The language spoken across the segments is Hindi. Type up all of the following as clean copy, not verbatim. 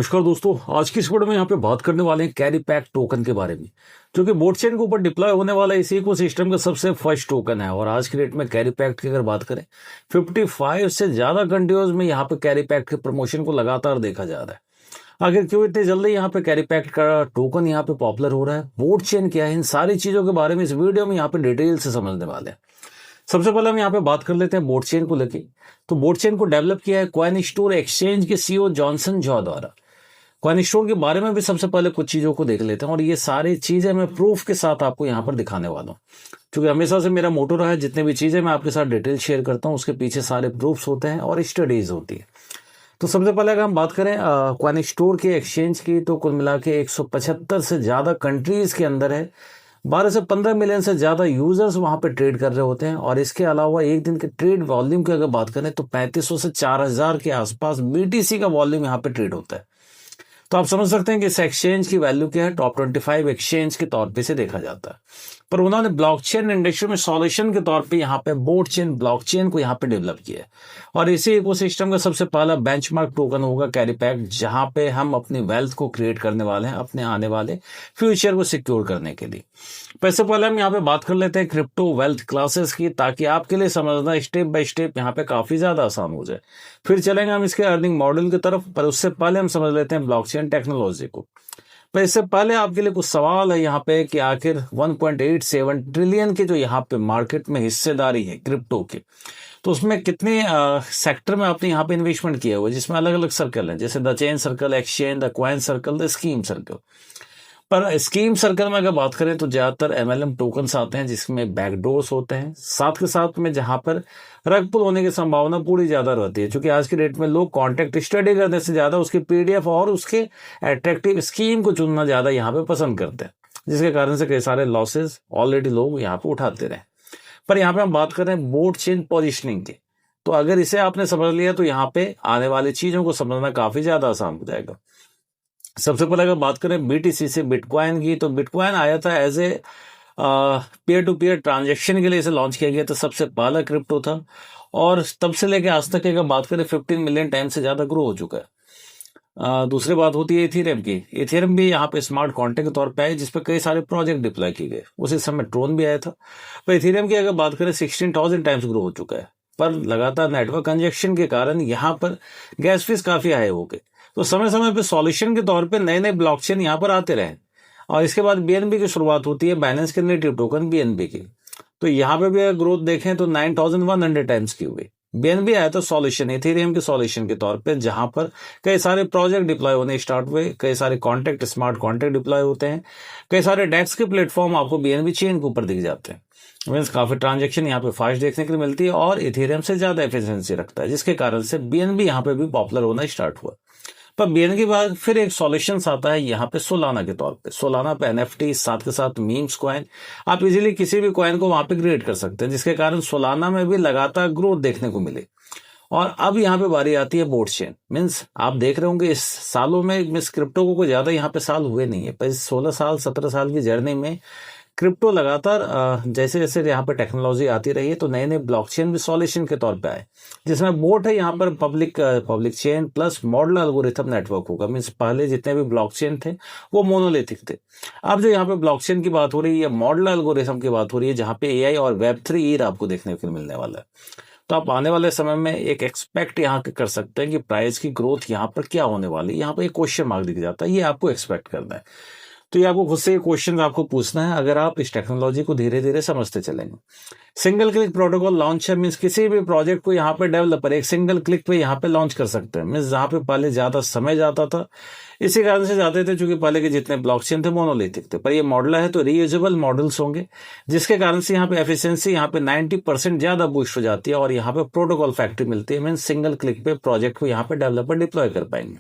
नमस्कार दोस्तों, आज की इस वीडियो में यहाँ पे बात करने वाले हैं कैरी पैक टोकन के बारे में, जो कि बोट चेन के ऊपर डिप्लॉय होने वाला इसी इकोसिस्टम का सबसे फर्स्ट टोकन है। और आज की डेट में कैरी पैक की अगर बात करें, 55 से ज्यादा कंट्रीज में यहाँ पे कैरी पैक के प्रमोशन को लगातार देखा जा रहा है। आखिर क्यों इतनी जल्दी यहाँ पे कैरी पैक का टोकन यहाँ पे पॉपुलर हो रहा है, बोट चेन क्या है, इन सारी चीजों के बारे में इस वीडियो में यहाँ पे डिटेल से समझने वाले हैं। सबसे पहले हम यहाँ पे बात कर लेते हैं बोट चेन को लेके। तो बोट चेन को डेवलप किया है कॉइन स्टोर एक्सचेंज के सीईओ जॉनसन जॉ द्वारा। कॉइन स्टोर के बारे में भी सबसे पहले कुछ चीजों को देख लेते हैं, और ये सारी चीजें मैं प्रूफ के साथ आपको यहाँ पर दिखाने वाला हूँ, क्योंकि हमेशा से मेरा मोटो रहा है जितने भी चीजें मैं आपके साथ डिटेल शेयर करता हूँ उसके पीछे सारे प्रूफ्स होते हैं और स्टडीज होती है। तो सबसे पहले अगर हम बात करें कॉइन स्टोर के एक्सचेंज की, तो कुल मिला के 175 से ज्यादा कंट्रीज के अंदर है, 12 से 15 मिलियन से ज्यादा यूजर्स वहां पे ट्रेड कर रहे होते हैं। और इसके अलावा एक दिन के ट्रेड वॉल्यूम की अगर बात करें तो 3500 से 4000 के आसपास बीटीसी का वॉल्यूम यहाँ पे ट्रेड होता है। तो आप समझ सकते हैं कि इस एक्सचेंज की वैल्यू क्या है, टॉप 25 एक्सचेंज के तौर पे से देखा जाता है। पर उन्होंने ब्लॉकचेन इंडस्ट्री में सॉल्यूशन के तौर पे यहाँ पे बोट चेन ब्लॉकचेन को यहाँ पे डेवलप किया है, और इसी इकोसिस्टम का सबसे पहला बेंचमार्क टोकन होगा कैरी पैक, जहां पे हम अपनी वेल्थ को क्रिएट करने वाले हैं अपने आने वाले फ्यूचर को सिक्योर करने के लिए। पैसे पहले हम यहाँ पे बात कर लेते हैं क्रिप्टो वेल्थ क्लासेस की, ताकि आपके लिए समझना स्टेप बाय स्टेप यहाँ पे काफी ज्यादा आसान हो जाए। फिर चलेंगे हम इसके अर्निंग मॉडल की तरफ, पर उससे पहले हम समझ लेते हैं ब्लॉकचेन टेक्नोलॉजी को। पर इससे पहले आपके लिए कुछ सवाल है यहाँ पे कि आखिर 1.87 ट्रिलियन की जो यहाँ पे मार्केट में हिस्सेदारी है क्रिप्टो के, तो उसमें कितने सेक्टर में आपने यहाँ पे इन्वेस्टमेंट किया हुआ है, जिसमें अलग अलग सर्कल है, जैसे the chain circle, exchange, the coin circle, the scheme circle. पर स्कीम सर्कल में अगर बात करें तो ज्यादातर एमएलएम टोकन्स आते हैं जिसमें बैकडोर्स होते हैं, साथ के साथ में जहां पर रग पुल होने की संभावना पूरी ज्यादा रहती है, क्योंकि आज की डेट में लोग कॉन्ट्रैक्ट स्टडी करने से ज्यादा उसके पीडीएफ और उसके अट्रैक्टिव स्कीम को चुनना ज्यादा यहाँ पे पसंद करते हैं, जिसके कारण से कई सारे लॉसेस ऑलरेडी लोग यहाँ पे उठाते रहे। पर यहाँ पे हम बात कर रहे हैं बोट चेन पोजिशनिंग की, तो अगर इसे आपने समझ लिया तो यहाँ पे आने वाली चीजों को समझना काफी ज्यादा आसान हो जाएगा। सबसे पहले अगर बात करें बीटीसी से बिटकॉइन की, तो बिटकॉइन आया था as a peer to peer transaction के लिए इसे लॉन्च किया गया था, सबसे पहला क्रिप्टो था, और तब से लेकर आज तक अगर बात करें 15 मिलियन टाइम से ज्यादा ग्रो हो चुका है। दूसरी बात होती है इथेरियम की। इथेरियम भी यहाँ पे स्मार्ट कॉन्ट्रैक्ट के तौर पे आए, जिसपे कई सारे प्रोजेक्ट डिप्लॉय किए गए, उसी समय ट्रोन भी आया था। पर इथेरियम की अगर बात करें 16,000 टाइम्स ग्रो हो चुका है, पर लगातार नेटवर्क कंजेक्शन के कारण यहाँ पर गैस फीस काफी हाई हो गए। तो समय समय पे सॉल्यूशन के तौर पे नए नए ब्लॉकचेन यहाँ पर आते रहे, और इसके बाद बीएनबी की शुरुआत होती है, बाइनेंस के नेटिव टोकन बीएनबी की। तो यहाँ पे भी अगर ग्रोथ देखें तो 9,100 टाइम्स की हुई। बीएनबी आया तो सॉल्यूशन, इथेरियम के सॉल्यूशन के तौर पे, जहां पर कई सारे प्रोजेक्ट डिप्लॉय होने स्टार्ट हुए, कई सारे कॉन्ट्रैक्ट स्मार्ट कॉन्ट्रैक्ट डिप्लॉय होते हैं, कई सारे डेक्स के प्लेटफॉर्म आपको बीएनबी चेन के ऊपर दिख जाते हैं। मीन्स काफी ट्रांजेक्शन यहाँ पे फास्ट देखने के लिए मिलती है, और इथेरियम से ज्यादा एफिशिएंसी रखता है, जिसके कारण से बीएनबी यहाँ पे भी पॉपुलर होना स्टार्ट हुआ। पर बीएनबी के बाद फिर एक सॉल्यूशन आता है यहाँ पे सोलाना के तौर पे। सोलाना पे एनएफटी, साथ के साथ मीम्स कॉइन, आप इजीली किसी भी कॉइन को वहां पे क्रिएट कर सकते हैं, जिसके कारण सोलाना में भी लगातार ग्रोथ देखने को मिले। और अब यहाँ पे बारी आती है बोट चेन। मीन्स आप देख रहे होंगे इस सालों में मिस क्रिप्टो को कोई ज्यादा यहाँ पे साल हुए नहीं है, पर इस 16 साल 17 साल की जर्नी में क्रिप्टो लगातार जैसे जैसे यहाँ पे टेक्नोलॉजी आती रही है, तो नए नए ब्लॉकचेन भी सॉल्यूशन के तौर पे आए, जिसमें बोट है यहाँ पर public chain plus model algorithm network होगा। मीन्स पहले जितने भी ब्लॉकचेन थे वो मोनोलिथिक थे, अब जो यहाँ पे ब्लॉकचेन की बात हो रही है, मॉडल एल्गोरिथम की बात हो रही है, जहाँ पे एआई और वेब3 ईरा आपको देखने को मिलने वाला है। तो आप आने वाले समय में एक एक्सपेक्ट यहाँ कर सकते हैं कि प्राइस की ग्रोथ यहाँ पर क्या होने वाली है, यहाँ पर एक क्वेश्चन मार्क दिख जाता है, ये आपको एक्सपेक्ट करना है। तो ये आपको खुद से क्वेश्चन आपको पूछना है, अगर आप इस टेक्नोलॉजी को धीरे धीरे समझते चलेंगे। सिंगल क्लिक प्रोटोकॉल लॉन्च है, मीन्स किसी भी प्रोजेक्ट को यहाँ पे डेवलपर एक सिंगल क्लिक पे यहाँ पे लॉन्च कर सकते हैं। मीन्स जहाँ पे पहले ज्यादा समय जाता था, इसी कारण से जाते थे क्योंकि पहले के जितने ब्लॉकचेन थे मोनोलिथिक थे, पर ये मॉडल है तो रीयूजेबल मॉडल्स होंगे, जिसके कारण से यहाँ पे एफिशिएंसी यहाँ पे 90% ज्यादा बूस्ट हो जाती है, और यहाँ पे प्रोटोकॉल फैक्ट्री मिलती है। मीन्स सिंगल क्लिक पे प्रोजेक्ट को यहाँ पे डेवलपर डिप्लॉय कर पाएंगे।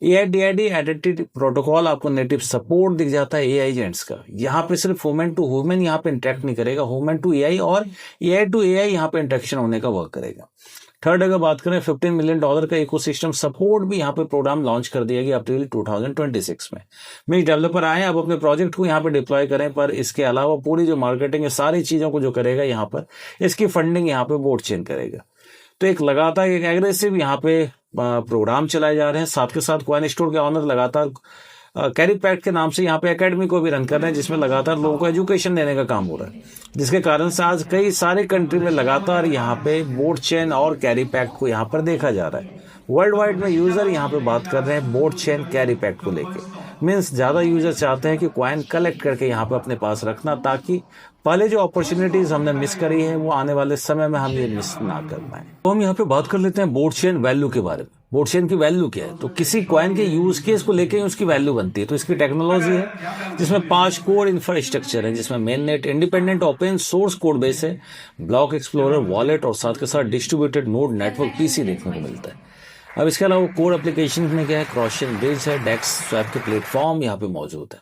एआईडीआईडी एडिटिव प्रोटोकॉल आपको नेटिव सपोर्ट दिख जाता है एआई एजेंट्स का। यहाँ पे सिर्फ ह्यूमन टू ह्यूमन यहाँ पे इंटरेक्ट नहीं करेगा, ह्यूमन टू एआई और एआई टू एआई यहाँ पे इंटरेक्शन होने का वर्क करेगा। थर्ड अगर बात करें, $15 मिलियन का इकोसिस्टम सपोर्ट भी यहाँ पे प्रोग्राम लॉन्च कर दिया गया अप्रैल 2026 में। मेरे डेवलपर आए, आप अपने प्रोजेक्ट को यहाँ पे डिप्लॉय करें, पर इसके अलावा पूरी जो मार्केटिंग है सारी चीजों को जो करेगा यहाँ पर, इसकी फंडिंग यहाँ पे बोट चेन करेगा। तो एक लगातार एक एग्रेसिव यहाँ पे प्रोग्राम चलाए जा रहे हैं। साथ के साथ कॉइन स्टोर के ऑनर लगातार कैरी पैक्ट के नाम से यहाँ पे एकेडमी को भी रन कर रहे हैं, जिसमें लगातार लोगों को एजुकेशन देने का काम हो रहा है, जिसके कारण से आज कई सारे कंट्री में लगातार यहाँ पे बोट चेन और कैरी पैक्ट को यहाँ पर देखा जा रहा है। वर्ल्ड वाइड में यूजर यहाँ पे बात कर रहे हैं बोट चेन कैरी पैक्ट को लेके। मीन्स ज़्यादा यूजर चाहते हैं कि कॉइन कलेक्ट करके यहाँ पे अपने पास रखना, ताकि पहले जो अपॉर्चुनिटीज हमने मिस करी है वो आने वाले समय में हम ये मिस ना कर पाए। तो हम यहाँ पे बात कर लेते हैं बोट चेन वैल्यू के बारे में। बोट चेन की वैल्यू क्या है? तो किसी कॉइन के यूज केस को लेके उसकी वैल्यू बनती है। तो इसकी टेक्नोलॉजी है जिसमें 5 कोर इंफ्रास्ट्रक्चर है, जिसमें main net, independent open source code base है, ब्लॉक एक्सप्लोरर, वॉलेट और साथ के साथ डिस्ट्रीब्यूटेड नोड नेटवर्क पीसी देखने को मिलता है। अब इसके अलावा कोर एप्लीकेशन में क्या है? क्रॉस चेन ब्रिज है, डेक्स स्वैप के प्लेटफॉर्म यहाँ पे मौजूद है।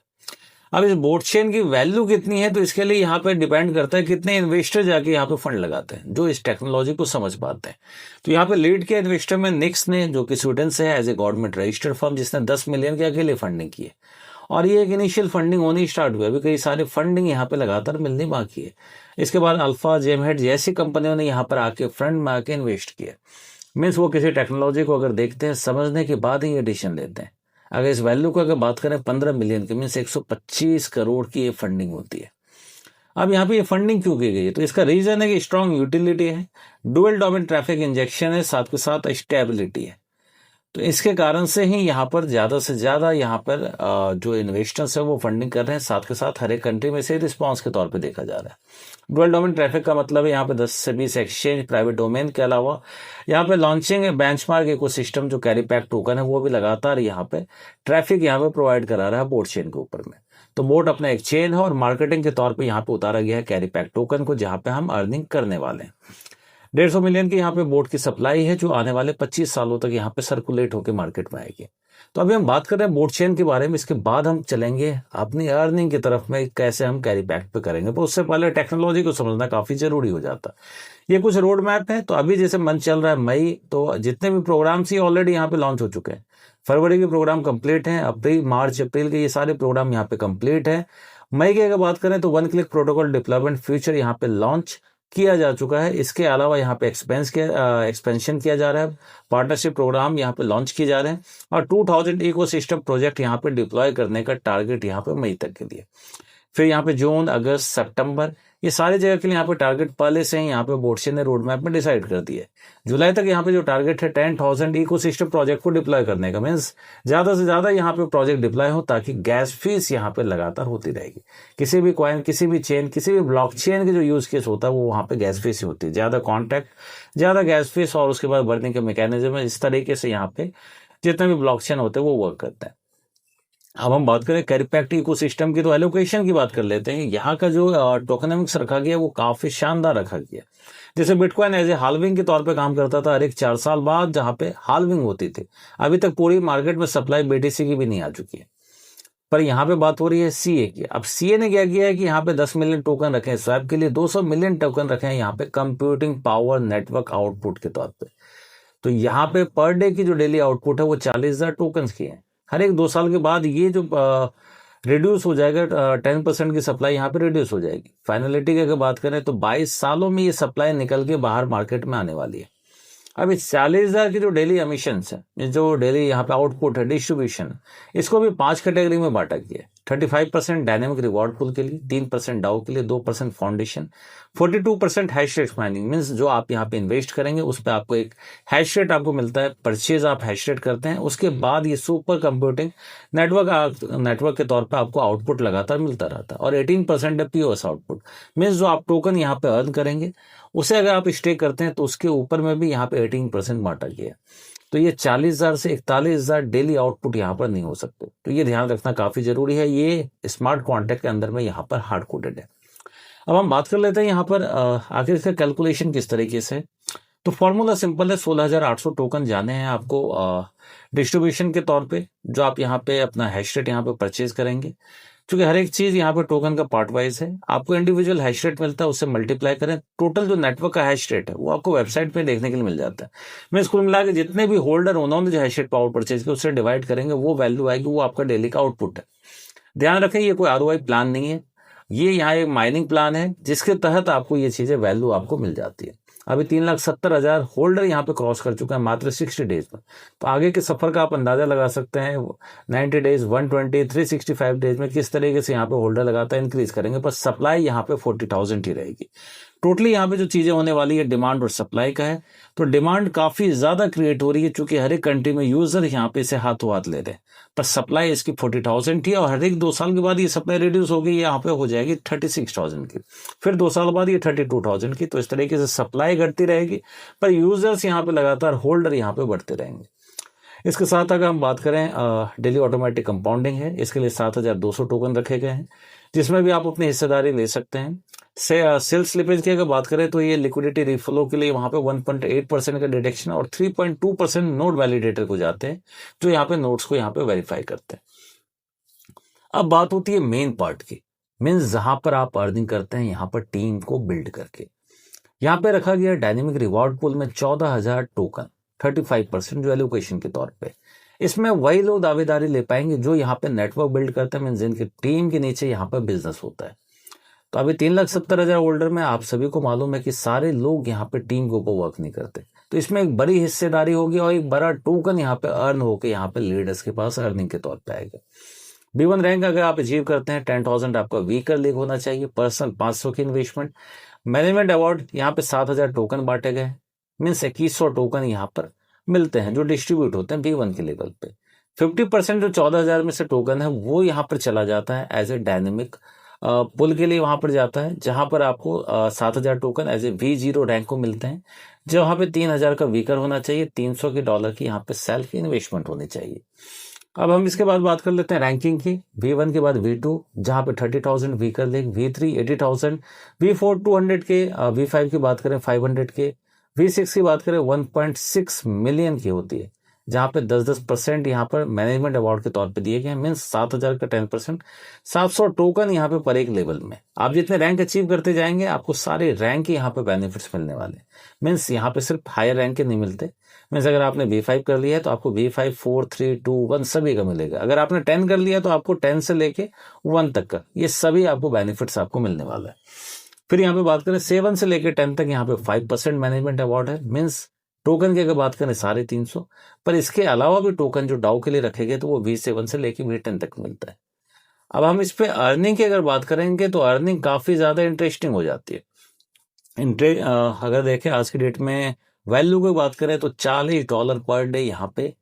अब इस बोट चेन की वैल्यू कितनी है, तो इसके लिए यहाँ पे डिपेंड करता है कितने इन्वेस्टर जाके यहाँ पे फंड लगाते हैं जो इस टेक्नोलॉजी को समझ पाते हैं। तो यहाँ पे लीड के इन्वेस्टर में निक्स ने, जो कि स्वीडन से है, as a government registered firm, जिसने 10 मिलियन के अकेले फंडिंग की है। और ये एक इनिशियल फंडिंग होनी स्टार्ट हुई, अभी कई सारे फंडिंग यहाँ पे लगातार मिलनी बाकी है। इसके बाद अल्फा, जेमहेड जैसी कंपनियों ने यहाँ पर आके फ्रंट में आके इन्वेस्ट किया। मीन्स वो किसी टेक्नोलॉजी को अगर देखते हैं, समझने के बाद ही ये डिसीजन लेते हैं। अगर इस वैल्यू को अगर बात करें 15 मिलियन की, मीन्स 125 करोड़ की ये फंडिंग होती है। अब यहाँ पे ये फंडिंग क्यों की गई है? तो इसका रीजन है कि स्ट्रॉन्ग यूटिलिटी है, डुअल डोमेन ट्रैफिक इंजेक्शन है, साथ के साथ स्टेबिलिटी है। तो इसके कारण से ही यहाँ पर ज़्यादा से ज़्यादा यहाँ पर जो इन्वेस्टर्स है वो फंडिंग कर रहे हैं। साथ के साथ हर एक कंट्री में से रिस्पॉन्स के तौर पे देखा जा रहा है। डुअल डोमेन ट्रैफिक का मतलब है यहाँ पे 10 से 20 एक्सचेंज प्राइवेट डोमेन के अलावा यहाँ पे लॉन्चिंग बेंचमार्क इकोसिस्टम जो कैरी पैक टोकन है वो भी लगातार यहाँ पे ट्रैफिक यहाँ पे प्रोवाइड करा रहा है बोट चेन के ऊपर में। तो बोट अपना एक चेन है और मार्केटिंग के तौर पर यहाँ पे उतारा गया है कैरी पैक टोकन को, जहाँ पे हम अर्निंग करने वाले हैं। 150 मिलियन की यहाँ पे बोट की सप्लाई है, जो आने वाले 25 सालों तक यहाँ पे सर्कुलेट होकर मार्केट में आएगी। तो अभी हम बात कर रहे हैं बोट चेन के बारे में, इसके बाद हम चलेंगे अपनी अर्निंग की तरफ में, कैसे हम कैरी बैक पे करेंगे। पर उससे पहले टेक्नोलॉजी को समझना काफी जरूरी हो जाता है। ये कुछ रोड मैप है। तो अभी जैसे मंथ चल रहा है मई, तो जितने भी प्रोग्राम ये ऑलरेडी यहाँ पे लॉन्च हो चुके हैं। फरवरी के प्रोग्राम कंप्लीट हैं, अप्रैल, मार्च, अप्रैल के ये सारे प्रोग्राम यहाँ पे कंप्लीट है। मई की अगर बात करें तो 1 क्लिक प्रोटोकॉल डिप्लॉयमेंट फ्यूचर यहाँ पे लॉन्च किया जा चुका है। इसके अलावा यहाँ पे एक्सपेंशन किया जा रहा है, पार्टनरशिप प्रोग्राम यहाँ पे लॉन्च किए जा रहे हैं और 2000 इकोसिस्टम प्रोजेक्ट यहाँ पे डिप्लॉय करने का टारगेट यहाँ पे मई तक के लिए। फिर यहाँ पे जून, अगस्त, सितंबर, ये सारी जगह के लिए यहाँ पे टारगेट पहले से ही यहाँ पे बोट चेन ने रोड मैप में डिसाइड कर दिया है। जुलाई तक यहाँ पे जो टारगेट है 10,000 इकोसिस्टम प्रोजेक्ट को डिप्लॉय करने का, मीन्स ज्यादा से ज्यादा यहाँ पे प्रोजेक्ट डिप्लॉय हो, ताकि गैस फीस यहाँ पे लगातार होती रहेगी। किसी भी कॉइन, किसी भी चेन, किसी भी ब्लॉक चेन के जो यूज केस होता है वो वहाँ पे गैस फीस ही होती है। ज्यादा कॉन्टैक्ट, ज्यादा गैस फीस और उसके बाद बर्निंग का मैकेनिज्म है। इस तरीके से यहाँ पे जितने भी ब्लॉक चेन होते हैं वो वर्क करते हैं। अब हम बात करें कैरी पैक्ट इकोसिस्टम की, तो एलोकेशन की बात कर लेते हैं। यहाँ का जो टोकनोमिक्स रखा गया वो काफी शानदार रखा गया। जैसे बिटकॉइन एज ए हाल्विंग के तौर पे काम करता था, हर एक 4 साल बाद जहाँ पे हाल्विंग होती थी। अभी तक पूरी मार्केट में सप्लाई बीटीसी की भी नहीं आ चुकी है। पर यहाँ पे बात हो रही है सीए की। अब सीए ने क्या किया है कि यहाँ पे 10 मिलियन टोकन रखे हैं स्वैप के लिए, 200 मिलियन टोकन रखे हैं यहाँ पे कंप्यूटिंग पावर नेटवर्क आउटपुट के तौर पे। तो यहाँ पे पर डे की जो डेली आउटपुट है वो 40,000 टोकन की है। हर एक 2 साल के बाद ये जो रिड्यूस हो जाएगा, 10% की सप्लाई यहाँ पे रिड्यूस हो जाएगी। फाइनलिटी की अगर बात करें तो 22 सालों में ये सप्लाई निकल के बाहर मार्केट में आने वाली है। अब इस 40,000 की जो डेली एमिशंस है, जो डेली यहाँ पे आउटपुट है, डिस्ट्रीब्यूशन, इसको भी 5 कैटेगरी में बांटा गया है। 35% डायनेमिक रिवॉर्ड पूल के लिए, 3% डाउ के लिए, 2% foundation, 42% hash rate mining, means जो आप यहाँ पे इन्वेस्ट करेंगे उस पर आपको एक हैश रेट आपको मिलता है, परचेज आप हैश रेट करते हैं, उसके बाद ये सुपर कंप्यूटिंग नेटवर्क के तौर पर आपको आउटपुट लगातार मिलता रहता है। और 18% है पीओएस आउटपुट, मीन्स जो आप टोकन यहाँ पे अर्न करेंगे उसे अगर आप स्टे करते हैं तो उसके ऊपर में भी यहाँ पे 18% बांटा गया। तो ये 40,000 से 41,000 डेली आउटपुट यहाँ पर नहीं हो सकते। तो ये ध्यान रखना काफी जरूरी है। ये स्मार्ट कॉन्ट्रैक्ट के अंदर में यहाँ पर हार्ड कोडेड है। अब हम बात कर लेते हैं यहाँ पर आखिर इसका कैलकुलेशन किस तरीके से। तो फॉर्मूला सिंपल है, 16,800 टोकन जाने हैं आपको डिस्ट्रीब्यूशन के तौर पे, जो आप यहाँ पे अपना हैश रेट यहाँ पे परचेज करेंगे। क्योंकि हर एक चीज यहाँ पे टोकन का पार्ट वाइज है, आपको इंडिविजुअल हैश रेट मिलता है, उससे मल्टीप्लाई करें, टोटल जो नेटवर्क का हैश रेट है वो आपको वेबसाइट पे देखने के लिए मिल जाता है। मैं इसको मिला के जितने भी होल्डर उन्होंने जो हैश रेट पावर परचेज किया उससे डिवाइड करेंगे, वो वैल्यू आएगी, वो आपका डेली का आउटपुट है। ध्यान रखें ये कोई आरओआई प्लान नहीं है, ये यहाँ एक माइनिंग प्लान है जिसके तहत आपको ये चीजें वैल्यू आपको मिल जाती है। अभी 3,70,000 होल्डर यहाँ पे क्रॉस कर चुका है मात्र 60 डेज में। तो आगे के सफर का आप अंदाजा लगा सकते हैं 90 डेज, 120, 365 डेज में किस तरीके से यहाँ पे होल्डर लगातार इंक्रीज करेंगे, पर सप्लाई यहाँ पे 40,000 ही रहेगी। टोटली यहाँ पे जो चीजें होने वाली है डिमांड और सप्लाई का है। तो डिमांड काफी ज्यादा क्रिएट हो रही है, चूंकि हर एक कंट्री में यूजर यहाँ पे इसे हाथों हाथ ले रहे हैं, पर सप्लाई इसकी 40,000 थी, और हर एक 2 साल के बाद ये सप्लाई रिड्यूस होगी, यहाँ पे हो जाएगी 36,000 की, फिर 2 साल बाद ये 32,000 की। तो इस तरीके से सप्लाई घटती रहेगी, पर यूजर्स यहाँ पे लगातार, होल्डर यहाँ पे बढ़ते रहेंगे। इसके साथ अगर हम बात करें डेली ऑटोमेटिक कंपाउंडिंग है, इसके लिए 7,200 टोकन रखे गए हैं, जिसमें भी आप अपनी हिस्सेदारी ले सकते हैं। सेल स्लिपेज की अगर बात करें तो ये लिक्विडिटी रिफ्लो के लिए वहां पे 1.8% का डिडक्शन और 3.2% नोड वैलिडेटर को जाते हैं, जो यहाँ पे नोट्स को यहाँ पे वेरीफाई करते हैं। अब बात होती है मेन पार्ट की, मीन्स जहां पर आप अर्निंग करते हैं यहाँ पर टीम को बिल्ड करके। यहाँ पे रखा गया डायनेमिक रिवॉर्ड पूल में 14,000 टोकन 35% जो एलोकेशन के तौर पे। इसमें वही लोग दावेदारी ले पाएंगे जो यहाँ पे नेटवर्क बिल्ड करते हैं, मीन्स जिनकी टीम के नीचे यहाँ पर बिजनेस होता है। तो अभी 3,70,000 होल्डर में आप सभी को मालूम है कि सारे लोग यहाँ पे टीम के ऊपर वर्क नहीं करते, तो इसमें एक बड़ी हिस्सेदारी होगी और एक बड़ा टोकन यहाँ पे अर्न होकर यहाँ पे लीडर्स के पास अर्निंग के तौर पे आएगा। B1 रैंक अगर आप अचीव करते हैं 10,000 आपका वीकर लीग होना चाहिए, पर्सनल 500 की इन्वेस्टमेंट, मैनेजमेंट अवार्ड यहाँ पे 7,000 टोकन बांटे गए, मीन्स 2100 टोकन यहाँ पर मिलते हैं जो डिस्ट्रीब्यूट होते हैं B1 के लेवल पे। 50% जो 14,000 में से टोकन है वो यहाँ पर चला जाता है एज ए डायनेमिक पुल के लिए, वहां पर जाता है जहां पर आपको 7,000 token as a V0 rank को मिलते हैं, जो वहां पे 3,000 का वीकर होना चाहिए, 300 के डॉलर की यहाँ पे सेल्फ इन्वेस्टमेंट होनी चाहिए। अब हम इसके बाद बात कर लेते हैं रैंकिंग की। V1 के बाद V2 जहां पे 30,000 वीकर लेग, V3 80,000, V4 200 के, V5 की बात करें 500 के, V6 की बात करें 1.6 मिलियन की होती है, जहां पे 10% यहाँ पर मैनेजमेंट अवार्ड के तौर पे दिए गए, मीन्स 7,000 का 10%, 700 टोकन यहाँ पे पर एक लेवल में। आप जितने रैंक अचीव करते जाएंगे आपको सारे रैंक के यहाँ पे बेनिफिट्स मिलने वाले, मीन्स यहाँ पे सिर्फ हायर रैंक के नहीं मिलते। मीन्स अगर आपने V5 कर लिया है तो आपको V5 4 3 2 1 सभी का मिलेगा। अगर आपने 10 कर लिया तो आपको 10 से लेके 1 तक का ये सभी आपको बेनिफिट्स आपको मिलने वाला है। फिर यहाँ पे बात करें 7 से लेकर 10 तक यहाँ पे 5% मैनेजमेंट अवार्ड है, मीन्स टोकन की अगर बात करें 350, पर इसके अलावा भी टोकन जो डाउ के लिए रखे गए तो वो V7 से लेकर V10 तक मिलता है। अब हम इस पे अर्निंग की अगर बात करेंगे तो अर्निंग काफी ज्यादा इंटरेस्टिंग हो जाती है। अगर देखें आज की डेट में वैल्यू की बात करें तो $40 पर डे यहाँ पे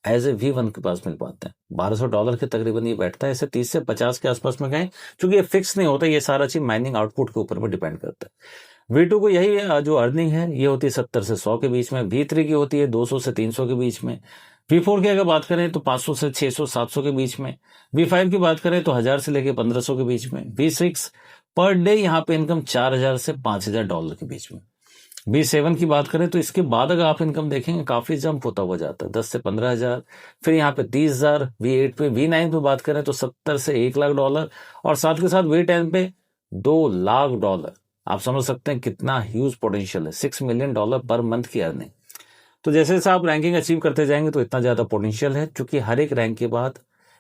एज ए V1 के पास मिल पाते हैं। $1,200 के तकरीबन ये बैठता है, इसे 30 से 50 के आसपास में गए, क्योंकि ये फिक्स नहीं होता, ये सारा चीज माइनिंग आउटपुट के ऊपर में डिपेंड करता है। V2 को यही जो अर्निंग है ये होती है 70 से 100 के बीच में, V3 की होती है 200 से 300 के बीच में, V4 की अगर बात करें तो 500 से 600 700 के बीच में, V5 की बात करें तो 1,000 से लेकर 1,500 के बीच में, V6 पर डे यहाँ पे इनकम 4,000 से $5,000 के बीच में। V7 की बात करें तो इसके बाद अगर आप इनकम देखेंगे काफी जंप होता हुआ जाता है, 10 से 15,000, फिर यहाँ पे 30,000, V8 पे, V9 पे बात करें तो 70 से $1,00,000 और साथ के साथ V10 पे $2,00,000। आप समझ सकते हैं कितना ह्यूज पोटेंशियल है, $6 मिलियन पर मंथ की अर्निंग। तो जैसे जैसे आप रैंकिंग अचीव करते जाएंगे तो इतना ज्यादा पोटेंशियल है, क्योंकि हर एक रैंक के बाद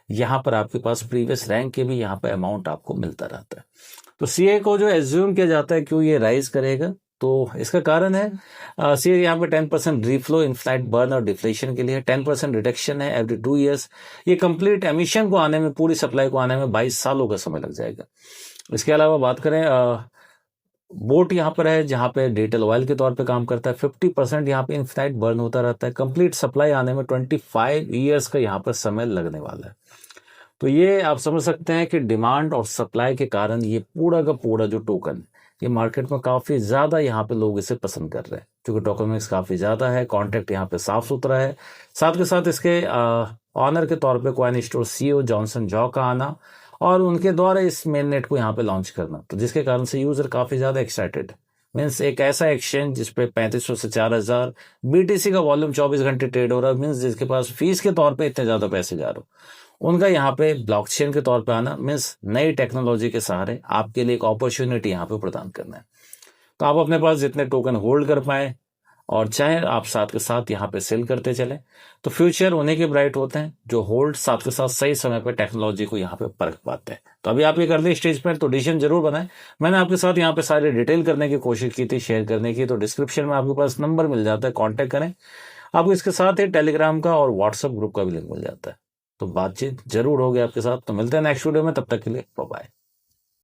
यहाँ पर आपके पास प्रीवियस रैंक के भी यहाँ पे अमाउंट आपको मिलता रहता है। तो सीए को जो एज्यूम किया जाता है क्यों ये राइज करेगा, तो इसका कारण है सीए यहाँ पे 10% रीफ्लो, इनफ्लाइट बर्न और डिफ्लेशन के लिए 10% रिडक्शन है एवरी 2 ईयर्स। ये कंप्लीट एमिशन को आने में, पूरी सप्लाई को आने में 22 सालों का समय लग जाएगा। इसके अलावा बात करें बोट यहाँ पर है जहाँ पे डिजिटल ऑयल के तौर पे काम करता है, 50% यहाँ पे इनफाइनाइट बर्न होता रहता है, कंप्लीट सप्लाई आने में 25 ईयर्स का यहाँ पर समय लगने वाला है। तो ये आप समझ सकते हैं कि डिमांड और सप्लाई के कारण ये पूरा का पूरा जो टोकन ये मार्केट में काफी ज्यादा यहाँ पे लोग इसे पसंद कर रहे हैं, क्योंकि टोकनमिक्स काफी ज्यादा है, कॉन्ट्रैक्ट यहाँ पे साफ सुथरा है। साथ के साथ इसके ऑनर के तौर पे coin store CEO Johnson jaw का आना और उनके द्वारा इस मेन नेट को यहाँ पे लॉन्च करना, तो जिसके कारण से यूजर काफी ज्यादा एक्साइटेड। मीन्स एक ऐसा एक्सचेंज जिसपे 3,500 से 4,000 BTC का वॉल्यूम 24 घंटे ट्रेड हो रहा है, मीन्स जिसके पास फीस के तौर पे इतने ज्यादा पैसे जा रहे हो, उनका यहाँ पे ब्लॉकचेन के तौर पे आना मीन्स नई टेक्नोलॉजी के सहारे आपके लिए एक अपॉर्चुनिटी यहाँ पे प्रदान करना है। तो आप अपने पास जितने टोकन होल्ड कर पाए और चाहे आप साथ के साथ यहाँ पे सेल करते चलें, तो फ्यूचर उन्हीं के ब्राइट होते हैं जो होल्ड साथ के साथ सही समय पे टेक्नोलॉजी को यहाँ पे परख पाते हैं। तो अभी आप ये कर दें स्टेज पर, तो डिसीजन जरूर बनाएं। मैंने आपके साथ यहाँ पे सारे डिटेल करने की कोशिश की थी, शेयर करने की, तो डिस्क्रिप्शन में आपके पास नंबर मिल जाता है, कॉन्टेक्ट करें। आपको इसके साथ ही टेलीग्राम का और व्हाट्सएप ग्रुप का भी लिंक मिल जाता है। तो बातचीत जरूर होगी आपके साथ। तो मिलते हैं नेक्स्ट वीडियो में, तब तक के लिए बाय बाय।